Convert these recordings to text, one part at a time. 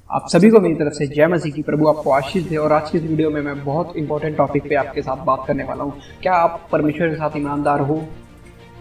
आप सभी को मेरी तरफ से जय मसीह की। प्रभु आपको आशीष दे। और आज की इस वीडियो में मैं बहुत इंपॉर्टेंट टॉपिक पे आपके साथ बात करने वाला हूँ। क्या आप परमेश्वर के साथ ईमानदार हो?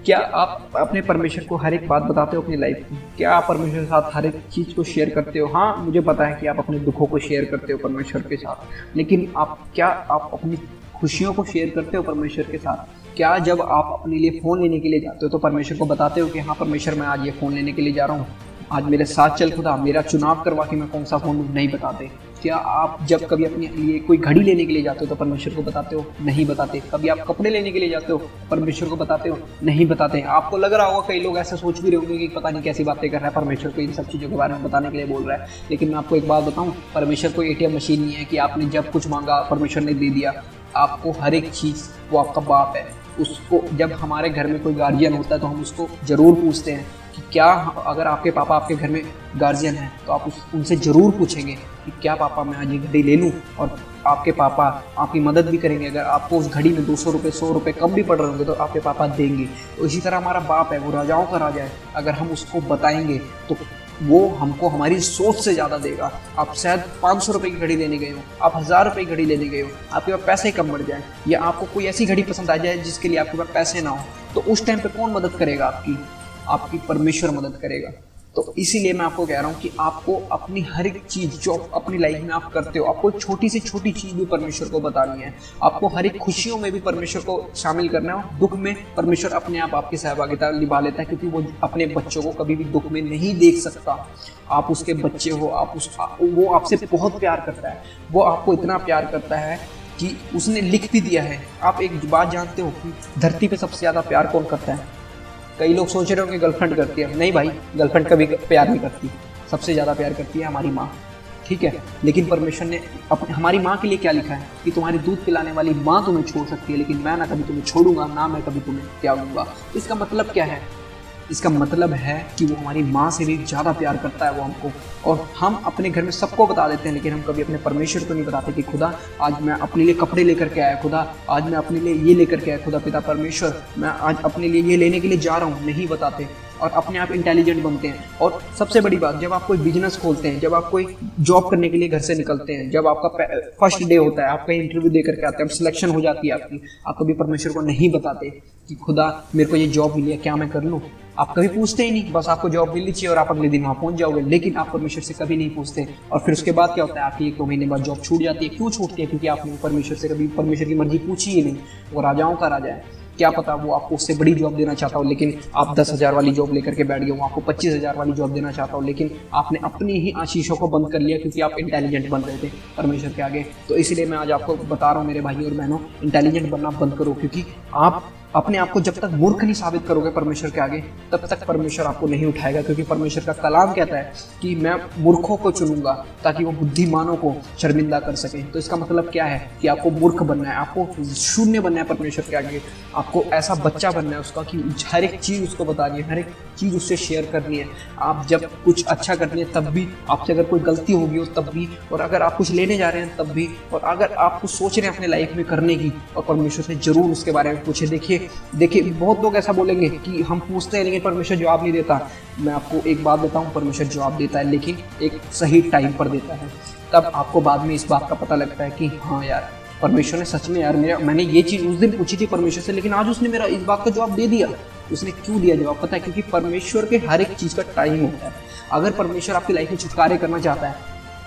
क्या आप अपने परमेश्वर को हर एक बात बताते हो अपनी लाइफ की? क्या आप परमेश्वर के साथ हर एक चीज़ को शेयर करते हो? हाँ, मुझे पता है कि आप अपने दुखों को शेयर करते हो परमेश्वर के साथ, लेकिन आप अपनी खुशियों को शेयर करते हो परमेश्वर के साथ? क्या जब आप अपने लिए फ़ोन लेने के लिए जाते हो तो परमेश्वर को बताते हो कि हाँ परमेश्वर, मैं आज ये फ़ोन लेने के लिए जा रहा हूँ, आज मेरे साथ चल खुदा, मेरा चुनाव करवा कि मैं कौन सा फ़ोन लूँ? नहीं बताते। क्या आप जब कभी अपने लिए कोई घड़ी लेने के लिए जाते हो तो परमेश्वर को बताते हो? नहीं बताते। कभी आप कपड़े लेने के लिए जाते हो, परमेश्वर को बताते हो? नहीं बताते। आपको लग रहा होगा, कई लोग ऐसा सोच भी रहे होंगे कि पता नहीं कैसी बातें कर रहा है, परमेश्वर को इन सब चीज़ों के बारे में बताने के लिए बोल रहा है। लेकिन मैं आपको एक बात बताऊँ, परमेश्वर कोई ATM मशीन नहीं है कि आपने जब कुछ मांगा परमेश्वर ने दे दिया। आपको हर एक चीज़, वो आपका बाप है। उसको जब हमारे घर में कोई गार्जियन होता है तो हम उसको ज़रूर पूछते हैं कि क्या, अगर आपके पापा आपके घर में गार्जियन हैं तो आप उनसे ज़रूर पूछेंगे कि क्या पापा मैं आज ये घड़ी ले लूँ? और आपके पापा आपकी मदद भी करेंगे। अगर आपको उस घड़ी में 200 रुपये 100 रुपये कम भी पड़ रहे होंगे तो आपके पापा देंगे। तो इसी तरह हमारा बाप है, वो राजाओं का राजा है। अगर हम उसको बताएंगे तो वो हमको हमारी सोच से ज़्यादा देगा। आप शायद 500 रुपये की घड़ी लेने गए हो, आप 1000 रुपये की घड़ी लेने गए हो, आपके पास पैसे कम बढ़ जाए, या आपको कोई ऐसी घड़ी पसंद आ जाए जिसके लिए आपके पास पैसे ना हो, तो उस टाइम पे कौन मदद करेगा? आपकी परमेश्वर मदद करेगा। तो इसीलिए मैं आपको कह रहा हूँ कि आपको अपनी हर एक चीज़ जो अपनी लाइफ में आप करते हो, आपको छोटी से छोटी चीज़ भी परमेश्वर को बतानी है। आपको हर एक खुशियों में भी परमेश्वर को शामिल करना है। दुख में परमेश्वर अपने आप आपकी सहभागिता निभा लेता है, क्योंकि वो अपने बच्चों को कभी भी दुख में नहीं देख सकता। आप उसके बच्चे हो, वो आपसे बहुत प्यार करता है। वो आपको इतना प्यार करता है कि उसने लिख भी दिया है। आप एक बात जानते हो कि धरती पर सबसे ज़्यादा प्यार कौन करता है? कई लोग सोच रहे होंगे गर्लफ्रेंड करती है। नहीं भाई, गर्लफ्रेंड कभी प्यार नहीं करती। सबसे ज़्यादा प्यार करती है हमारी माँ, ठीक है? लेकिन परमेश्वर ने हमारी माँ के लिए क्या लिखा है कि तुम्हारी दूध पिलाने वाली माँ तुम्हें छोड़ सकती है, लेकिन मैं ना कभी तुम्हें छोड़ूंगा, ना मैं कभी तुम्हें त्यागूंगा। इसका मतलब क्या है? इसका मतलब है कि वो हमारी माँ से भी ज़्यादा प्यार करता है वो हमको। और हम अपने घर में सबको बता देते हैं, लेकिन हम कभी अपने परमेश्वर को नहीं बताते कि खुदा आज मैं अपने लिए कपड़े लेकर के आया, खुदा आज मैं अपने लिए ये लेकर के आया, खुदा पिता परमेश्वर मैं आज अपने लिए ये लेने के लिए जा रहा हूँ। नहीं बताते और अपने आप इंटेलिजेंट बनते हैं। और सबसे बड़ी बात, जब आप कोई बिजनेस खोलते हैं, जब आप कोई जॉब करने के लिए घर से निकलते हैं, जब आपका फर्स्ट डे होता है, आप कहीं इंटरव्यू दे करके आते हैं, सिलेक्शन हो जाती है आपकी, आप कभी परमेश्वर को नहीं बताते कि खुदा मेरे को ये जॉब मिली है, क्या मैं कर लूँ? आप कभी पूछते ही नहीं, बस आपको जॉब मिलनी चाहिए और आप अगले दिन वहाँ पहुँच जाओगे। लेकिन आप परमेश्वर से कभी नहीं पूछते। और फिर उसके बाद क्या होता है? आपकी 1-2 महीने बाद जॉब छूट जाती है। क्यों छूटती है? क्योंकि आपने परमेश्वर से कभी परमेश्वर की मर्जी पूछी ही नहीं। वो राजाओं का राजा है। क्या पता वो आपको उससे बड़ी जॉब देना चाहता हो, लेकिन आप 10,000 वाली जॉब लेकर के बैठ गए हो। आपको 25,000 वाली जॉब देना चाहता हो, लेकिन आपने अपनी ही आशीषों को बंद कर लिया क्योंकि आप इंटेलिजेंट बन रहे थे परमेश्वर के आगे। तो इसीलिए मैं आज आपको बता रहा हूँ मेरे भाई और बहनों, इंटेलिजेंट बनना बंद करो, क्योंकि आप अपने आप को जब तक मूर्ख नहीं साबित करोगे परमेश्वर के आगे, तब तक परमेश्वर आपको नहीं उठाएगा। क्योंकि परमेश्वर का कलाम कहता है कि मैं मूर्खों को चुनूंगा ताकि वो बुद्धिमानों को शर्मिंदा कर सके। तो इसका मतलब क्या है कि आपको मूर्ख बनना है, आपको शून्य बनना है परमेश्वर के आगे। आपको ऐसा बच्चा बनना है उसका कि हर एक चीज़ उसको बतानी है, हर एक चीज़ उससे शेयर करनी है। आप जब कुछ अच्छा करनी है तब भी, आपसे अगर कोई गलती होगी हो तब भी, और अगर आप कुछ लेने जा रहे हैं तब भी, और अगर आप कुछ सोच रहे हैं अपने लाइफ में करने की, और परमेश्वर से जरूर उसके बारे में पूछे। देखिए बहुत लोग ऐसा बोलेंगे कि हम पूछते हैं लेकिन परमेश्वर जवाब नहीं देता। मैं आपको एक बात बताऊं, परमेश्वर जवाब देता है, लेकिन एक सही टाइम पर देता है। तब आपको बाद में इस बात का पता लगता है कि हाँ यार, परमेश्वर ने सच में यार मैंने ये चीज़ उस दिन पूछी थी परमेश्वर से, लेकिन आज उसने मेरा इस बात का जवाब दे दिया। उसने क्यों दिया जवाब? पता है, क्योंकि परमेश्वर के हर एक चीज़ का टाइम होता है। अगर परमेश्वर आपकी लाइफ में छुटकारे करना चाहता है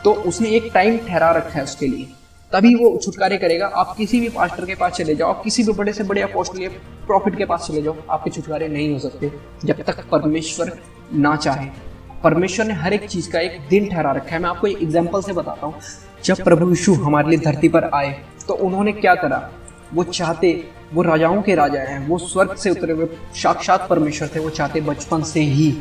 तो उसने एक टाइम ठहरा रखा है उसके लिए, तभी वो छुटकारे करेगा। आप किसी भी पास्टर के पास चले जाओ, आप किसी भी बड़े से बड़े अपोस्टल प्रॉफिट के पास चले जाओ, आपके छुटकारे नहीं हो सकते जब तक परमेश्वर ना चाहे। परमेश्वर ने हर एक चीज़ का एक दिन ठहरा रखा है। मैं आपको एक एग्जांपल से बताता हूँ। जब प्रभु यीशु हमारे लिए धरती पर आए तो उन्होंने क्या करा? वो राजाओं के राजा हैं, वो स्वर्ग से उतरे हुए साक्षात परमेश्वर थे। वो चाहते बचपन से ही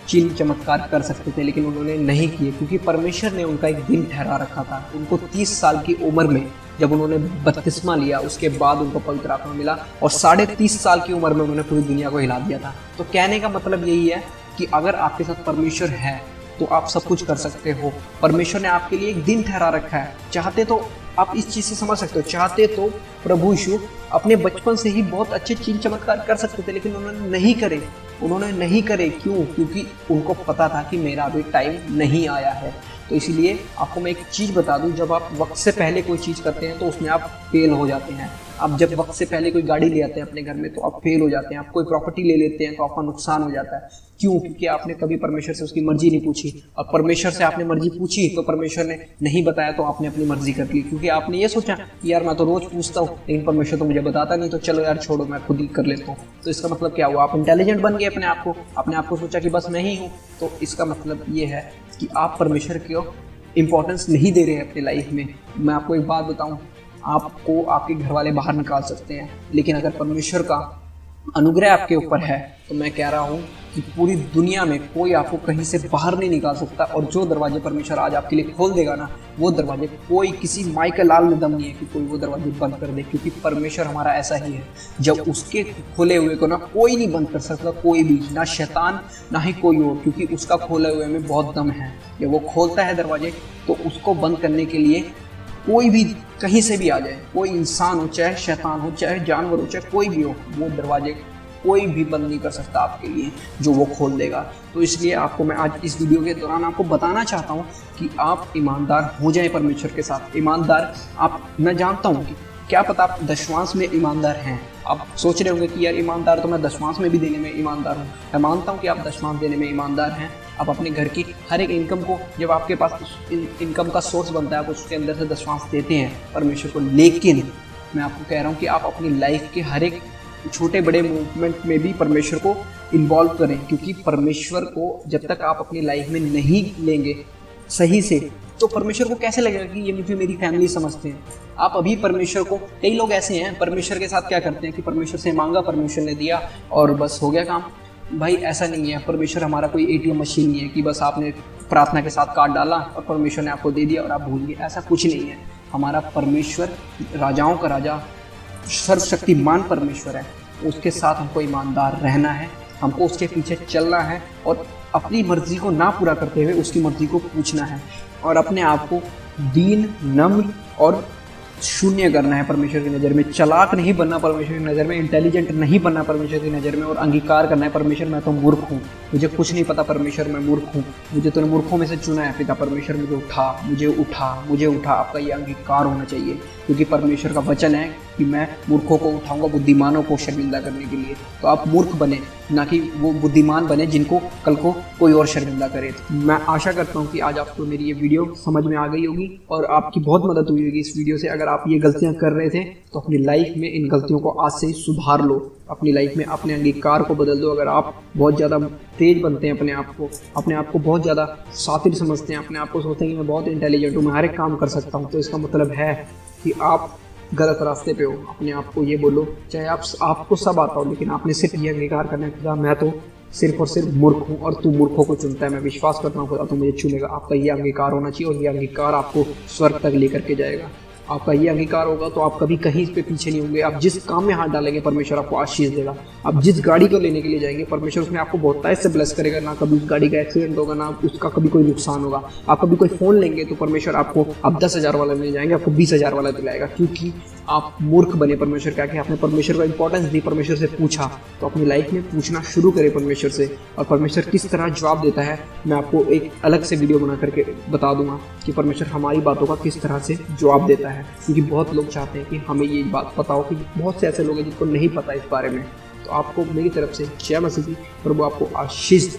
चिन्ह चमत्कार कर सकते थे, लेकिन उन्होंने नहीं किए, क्योंकि परमेश्वर ने उनका एक दिन ठहरा रखा था। उनको 30 साल की उम्र में जब उन्होंने बपतिस्मा लिया, उसके बाद उनको पवित्र आत्मा मिला, और 30.5 साल की उम्र में उन्होंने पूरी दुनिया को हिला दिया था। तो कहने का मतलब यही है कि अगर आपके साथ परमेश्वर है तो आप सब कुछ कर सकते हो। परमेश्वर ने आपके लिए एक दिन ठहरा रखा है। चाहते तो आप इस चीज़ से समझ सकते हो, चाहते तो प्रभु यीशु अपने बचपन से ही बहुत अच्छे चिन्ह चमत्कार कर सकते थे, लेकिन उन्होंने नहीं करे। क्यों? क्योंकि उनको पता था कि मेरा अभी टाइम नहीं आया है। तो इसीलिए आपको मैं एक चीज़ बता दूं, जब आप वक्त से पहले कोई चीज़ करते हैं तो उसमें आप फेल हो जाते हैं। आप जब वक्त से पहले कोई गाड़ी ले आते हैं अपने घर में तो आप फेल हो जाते हैं। आप कोई प्रॉपर्टी ले लेते हैं तो आपका नुकसान हो जाता है। क्यों? क्योंकि आपने कभी परमेश्वर से उसकी मर्जी नहीं पूछी, और परमेश्वर से आपने मर्जी पूछी तो परमेश्वर ने नहीं बताया तो आपने अपनी मर्जी कर ली, क्योंकि आपने ये सोचा कि यार मैं तो रोज पूछता हूँ लेकिन परमेश्वर तो मुझे बताता नहीं, तो चलो यार छोड़ो मैं खुद ही कर लेता हूँ। तो इसका मतलब क्या हुआ? आप इंटेलिजेंट बन गए अपने आप को सोचा कि बस मैं ही हूँ। तो इसका मतलब ये है कि आप परमेश्वर को इम्पोर्टेंस नहीं दे रहे हैं अपनी लाइफ में। मैं आपको एक बात बताऊँ, आपको आपके घर वाले बाहर निकाल सकते हैं, लेकिन अगर परमेश्वर का अनुग्रह आपके ऊपर है तो मैं कह रहा हूँ कि पूरी दुनिया में कोई आपको कहीं से बाहर नहीं निकाल सकता। और जो दरवाजे परमेश्वर आज आपके लिए खोल देगा ना, वो दरवाजे कोई किसी माई का लाल में दम नहीं है कि कोई वो दरवाजे बंद कर दे, क्योंकि परमेश्वर हमारा ऐसा ही है। जब उसके खुले हुए को ना कोई नहीं बंद कर सकता, कोई भी, ना शैतान ना ही कोई और, क्योंकि उसका खोले हुए में बहुत दम है। जब वो खोलता है दरवाजे तो उसको बंद करने के लिए कोई भी कहीं से भी आ जाए, कोई इंसान हो, चाहे शैतान हो, चाहे जानवर हो, चाहे कोई भी हो, वो दरवाजे कोई भी बंद नहीं कर सकता आपके लिए जो वो खोल देगा। तो इसलिए आपको मैं आज इस वीडियो के दौरान आपको बताना चाहता हूँ कि आप ईमानदार हो जाएं परमेश्वर के साथ। ईमानदार आप, मैं जानता हूँ कि क्या पता आप दशमांश में ईमानदार हैं। आप सोच रहे होंगे कि यार ईमानदार तो मैं दशमांश में भी देने में ईमानदार हूँ। मैं मानता हूँ कि आप दशमांश देने में ईमानदार हैं। आप अपने घर की हर एक इनकम को, जब आपके पास इनकम का सोर्स बनता है, आप उसके अंदर से दशमांश देते हैं परमेश्वर को। लेकिन मैं आपको कह रहा हूँ कि आप अपनी लाइफ के हर एक छोटे बड़े मूवमेंट में भी परमेश्वर को इन्वॉल्व करें, क्योंकि परमेश्वर को जब तक आप अपनी लाइफ में नहीं लेंगे सही से, तो परमेश्वर को कैसे लगेगा कि ये मुझे मेरी फैमिली समझते हैं। आप अभी परमेश्वर को, कई लोग ऐसे हैं परमेश्वर के साथ क्या करते हैं कि परमेश्वर से मांगा, परमेश्वर ने दिया और बस हो गया काम। भाई ऐसा नहीं है। परमेश्वर हमारा कोई ATM मशीन नहीं है कि बस आपने प्रार्थना के साथ कार्ड डाला और परमेश्वर ने आपको दे दिया और आप भूल गए। ऐसा कुछ नहीं है। हमारा परमेश्वर राजाओं का राजा, सर्वशक्तिमान परमेश्वर है। उसके साथ हमको ईमानदार रहना है, हमको उसके पीछे चलना है और अपनी मर्जी को ना पूरा करते हुए उसकी मर्जी को पूछना है, और अपने आप को दीन, नम्र और शून्य करना है परमेश्वर की नज़र में। चालाक नहीं बनना परमेश्वर की नज़र में, इंटेलिजेंट नहीं बनना परमेश्वर की नज़र में, और अंगीकार करना है परमेश्वर मैं तो मूर्ख हूँ, मुझे कुछ नहीं पता परमेश्वर, मैं मूर्ख हूँ, मुझे तूने मूर्खों में से चुना है पिता परमेश्वर, मुझे उठा। आपका ये अंगीकार होना चाहिए, क्योंकि परमेश्वर का वचन है कि मैं मूर्खों को उठाऊंगा बुद्धिमानों को शर्मिंदा करने के लिए। तो आप मूर्ख बने, ना कि वो बुद्धिमान बने जिनको कल को कोई और शर्मिंदा करे। मैं आशा करता हूँ कि आज आपको मेरी ये वीडियो समझ में आ गई होगी और आपकी बहुत मदद हुई होगी इस वीडियो से। अगर आप ये गलतियाँ कर रहे थे तो अपनी लाइफ में इन गलतियों को आज से ही सुधार लो। अपनी लाइफ में अपने अंगीकार को बदल दो। अगर आप बहुत ज़्यादा तेज बनते हैं, अपने आप को बहुत ज़्यादा शातिर समझते हैं, अपने आप को सोचते हैं कि मैं बहुत इंटेलिजेंट हूँ, मैं हर एक काम कर सकता हूँ, तो इसका मतलब है कि आप गलत रास्ते पे हो। अपने आप को ये बोलो, चाहे आपको सब आता हो, लेकिन आपने सिर्फ ये अंगीकार करना है खुदा मैं तो सिर्फ और सिर्फ मूर्ख हूँ और तू मूर्खों को चुनता है। मैं विश्वास करता हूँ खुदा तू मुझे चुनेगा। आपका ये अंगीकार होना चाहिए और ये अंगीकार आपको स्वर्ग तक लेकर के जाएगा। आपका ये अंगीकार होगा तो आप कभी कहीं पे पीछे नहीं होंगे। आप जिस काम में हाथ डालेंगे परमेश्वर आपको आशीष देगा। आप जिस गाड़ी को लेने के लिए जाएंगे परमेश्वर उसमें आपको बहुत टाइम से ब्लेस करेगा। ना कभी उस गाड़ी का एक्सीडेंट होगा, ना उसका कभी कोई नुकसान होगा। आप कभी कोई फ़ोन लेंगे तो परमेश्वर आपको, आप 10,000 वाला ले जाएंगे, आपको 20,000 वाला दिलाएगा, क्योंकि आप मूर्ख बने परमेश्वर क्या कि आपने परमेश्वर को इंपॉर्टेंस दी, परमेश्वर से पूछा। तो अपनी लाइफ में पूछना शुरू करें परमेश्वर से, और परमेश्वर किस तरह जवाब देता है मैं आपको एक अलग से वीडियो बना करके बता दूंगा कि परमेश्वर हमारी बातों का किस तरह से जवाब देता है। क्योंकि बहुत लोग चाहते हैं कि हमें ये बात पता हो, कि बहुत से ऐसे लोग हैं जिनको नहीं पता इस बारे में। तो आपको मेरी तरफ से जय मसीह की, प्रभु आपको आशीष दे।